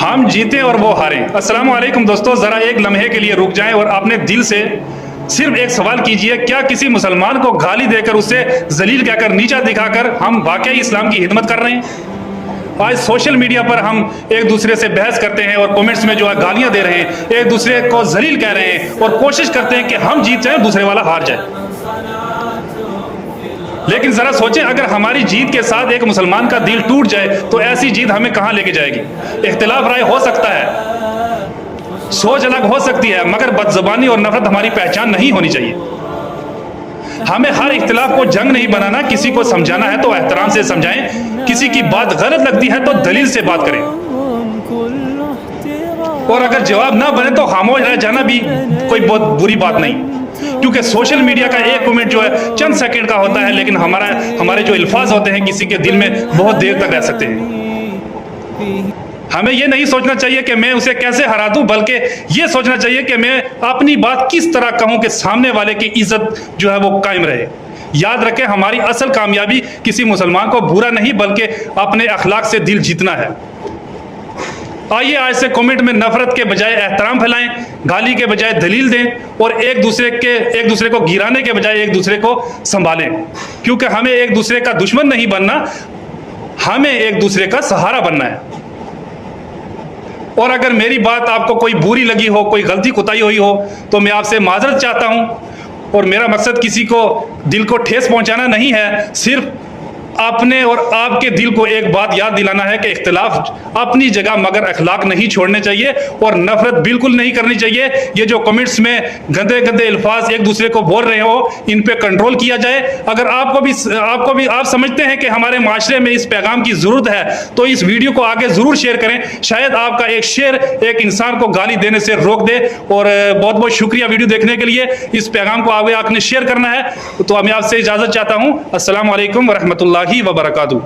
ہم جیتے اور وہ ہاریں۔ السلام علیکم دوستو، ذرا ایک لمحے کے لیے رک جائیں اور اپنے دل سے صرف ایک سوال کیجئے، کیا کسی مسلمان کو گالی دے کر اسے ذلیل کہہ کر نیچا دکھا کر ہم واقعی اسلام کی خدمت کر رہے ہیں؟ آج سوشل میڈیا پر ہم ایک دوسرے سے بحث کرتے ہیں اور کومنٹس میں جو ہے گالیاں دے رہے ہیں، ایک دوسرے کو ذلیل کہہ رہے ہیں اور کوشش کرتے ہیں کہ ہم جیت جائیں دوسرے والا ہار جائے۔ لیکن ذرا سوچیں، اگر ہماری جیت کے ساتھ ایک مسلمان کا دل ٹوٹ جائے تو ایسی جیت ہمیں کہاں لے کے جائے گی؟ اختلاف رائے ہو سکتا ہے، سوچ الگ ہو سکتی ہے، مگر بدزبانی اور نفرت ہماری پہچان نہیں ہونی چاہیے۔ ہمیں ہر اختلاف کو جنگ نہیں بنانا، کسی کو سمجھانا ہے تو احترام سے سمجھائیں، کسی کی بات غلط لگتی ہے تو دلیل سے بات کریں، اور اگر جواب نہ بنے تو خاموش رہ جانا بھی کوئی بہت بری بات نہیں، کیونکہ سوشل میڈیا کا ایک کمنٹ جو ہے چند سیکنڈ کا ہوتا ہے، لیکن ہمارے جو الفاظ ہوتے ہیں کسی کے دل میں بہت دیر تک رہ سکتے ہیں۔ ہمیں یہ نہیں سوچنا چاہیے کہ میں اسے کیسے ہرا دوں، بلکہ یہ سوچنا چاہیے کہ میں اپنی بات کس طرح کہوں کہ سامنے والے کی عزت جو ہے وہ قائم رہے۔ یاد رکھیں، ہماری اصل کامیابی کسی مسلمان کو برا نہیں بلکہ اپنے اخلاق سے دل جیتنا ہے۔ آئیے آج سے کومنٹ میں نفرت کے بجائے احترام پھیلائیں، گالی کے بجائے دلیل دیں، اور ایک دوسرے کو گرانے کے بجائے ایک دوسرے کو سنبھالیں، کیونکہ ہمیں ایک دوسرے کا دشمن نہیں بننا، ہمیں ایک دوسرے کا سہارا بننا ہے۔ اور اگر میری بات آپ کو کوئی بری لگی ہو، کوئی غلطی کوتاہی ہوئی ہو تو میں آپ سے معذرت چاہتا ہوں، اور میرا مقصد کسی کو دل کو ٹھیس پہنچانا نہیں ہے، صرف اپنے اور آپ کے دل کو ایک بات یاد دلانا ہے کہ اختلاف اپنی جگہ مگر اخلاق نہیں چھوڑنے چاہیے، اور نفرت بالکل نہیں کرنی چاہیے۔ یہ جو کمنٹس میں گندے گندے الفاظ ایک دوسرے کو بول رہے ہو، ان پہ کنٹرول کیا جائے۔ اگر آپ سمجھتے ہیں کہ ہمارے معاشرے میں اس پیغام کی ضرورت ہے تو اس ویڈیو کو آگے ضرور شیئر کریں، شاید آپ کا ایک شیئر ایک انسان کو گالی دینے سے روک دے۔ اور بہت بہت شکریہ ویڈیو دیکھنے کے لیے، اس پیغام کو آگے آپ نے شیئر کرنا ہے۔ تو میں آپ سے اجازت چاہتا ہوں، السلام علیکم ورحمۃ اللہ وبرکاتہ۔